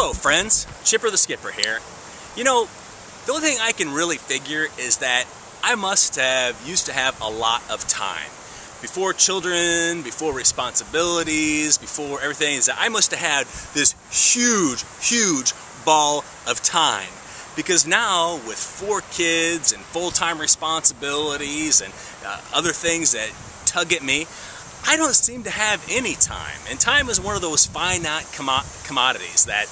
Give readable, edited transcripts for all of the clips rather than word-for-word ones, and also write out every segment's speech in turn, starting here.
Hello friends, Chipper the Skipper here. You know, the only thing I can really figure is that I used to have a lot of time. Before children, before responsibilities, before everything, is that I must have had this huge ball of time. Because now, with 4 kids and full-time responsibilities and other things that tug at me, I don't seem to have any time. And time is one of those finite commodities that,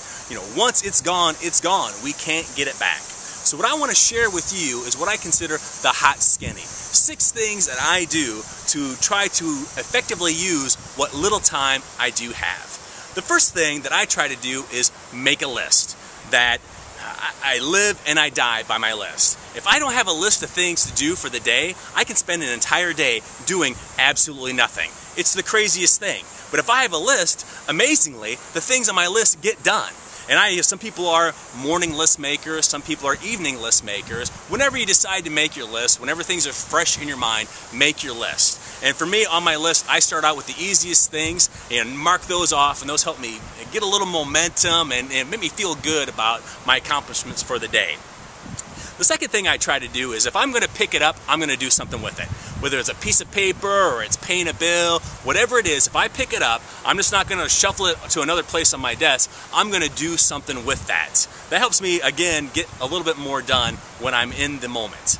once it's gone, it's gone. We can't get it back. So what I want to share with you is what I consider the hot skinny. 6 things that I do to try to effectively use what little time I do have. The first thing that I try to do is make a list. That I live and I die by my list. If I don't have a list of things to do for the day, I can spend an entire day doing absolutely nothing. It's the craziest thing. But if I have a list, amazingly, the things on my list get done. And some people are morning list makers, some people are evening list makers. Whenever you decide to make your list, whenever things are fresh in your mind, make your list. And for me, on my list, I start out with the easiest things and mark those off, and those help me get a little momentum and make me feel good about my accomplishments for the day. The second thing I try to do is if I'm going to pick it up, I'm going to do something with it. Whether it's a piece of paper or it's paying a bill, whatever it is, if I pick it up, I'm just not going to shuffle it to another place on my desk. I'm going to do something with that. That helps me, again, get a little bit more done when I'm in the moment.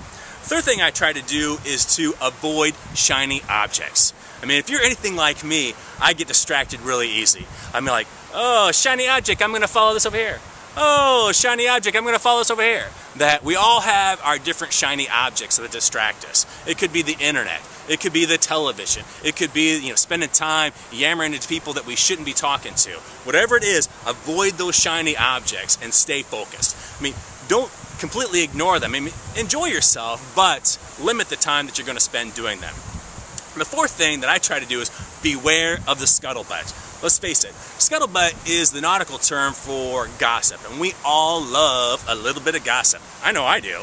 Third thing I try to do is to avoid shiny objects. I mean, if you're anything like me, I get distracted really easy. I'm like, oh, shiny object, I'm going to follow this over here. Oh, shiny object, I'm going to follow this over here. That we all have our different shiny objects that distract us. It could be the internet. It could be the television. It could be, spending time yammering to people that we shouldn't be talking to. Whatever it is, avoid those shiny objects and stay focused. I mean, don't completely ignore them. I mean, enjoy yourself, but limit the time that you're going to spend doing them. The fourth thing that I try to do is beware of the scuttlebutt. Let's face it, scuttlebutt is the nautical term for gossip, and we all love a little bit of gossip. I know I do.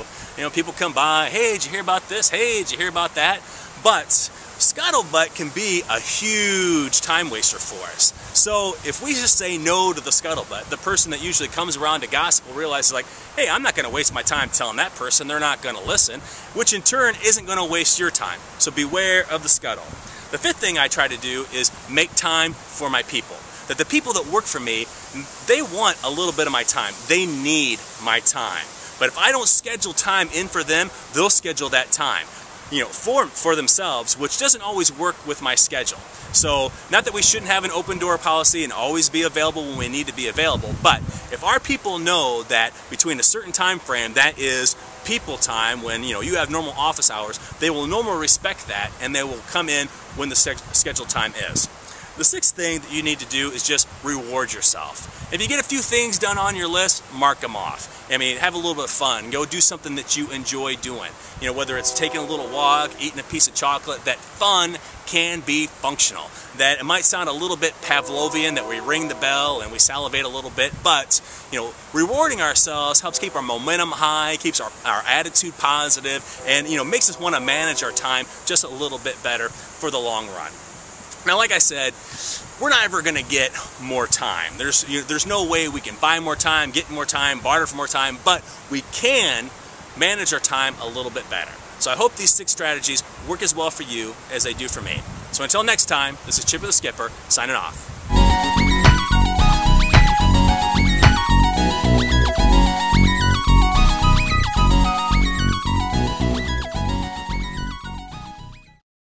People come by, hey, did you hear about this? Hey, did you hear about that? But scuttlebutt can be a huge time waster for us. So if we just say no to the scuttlebutt, the person that usually comes around to gossip will realize, like, hey, I'm not going to waste my time telling that person. They're not going to listen, which in turn isn't going to waste your time. So beware of the scuttle. The fifth thing I try to do is make time for my people. That the people that work for me, they want a little bit of my time. They need my time. But if I don't schedule time in for them, they'll schedule that time, for themselves, which doesn't always work with my schedule. So, not that we shouldn't have an open door policy and always be available when we need to be available, but if our people know that between a certain time frame, that is people time, when you have normal office hours, they will normally respect that and they will come in when the scheduled time is. The sixth thing that you need to do is just reward yourself. If you get a few things done on your list, mark them off. I mean, have a little bit of fun. Go do something that you enjoy doing. Whether it's taking a little walk, eating a piece of chocolate, that fun can be functional. That it might sound a little bit Pavlovian, that we ring the bell and we salivate a little bit, but rewarding ourselves helps keep our momentum high, keeps our attitude positive, and makes us want to manage our time just a little bit better for the long run. Now, like I said, we're not ever going to get more time. There's no way we can buy more time, get more time, barter for more time, but we can manage our time a little bit better. So I hope these 6 strategies work as well for you as they do for me. So until next time, this is Chipper the Skipper, signing off.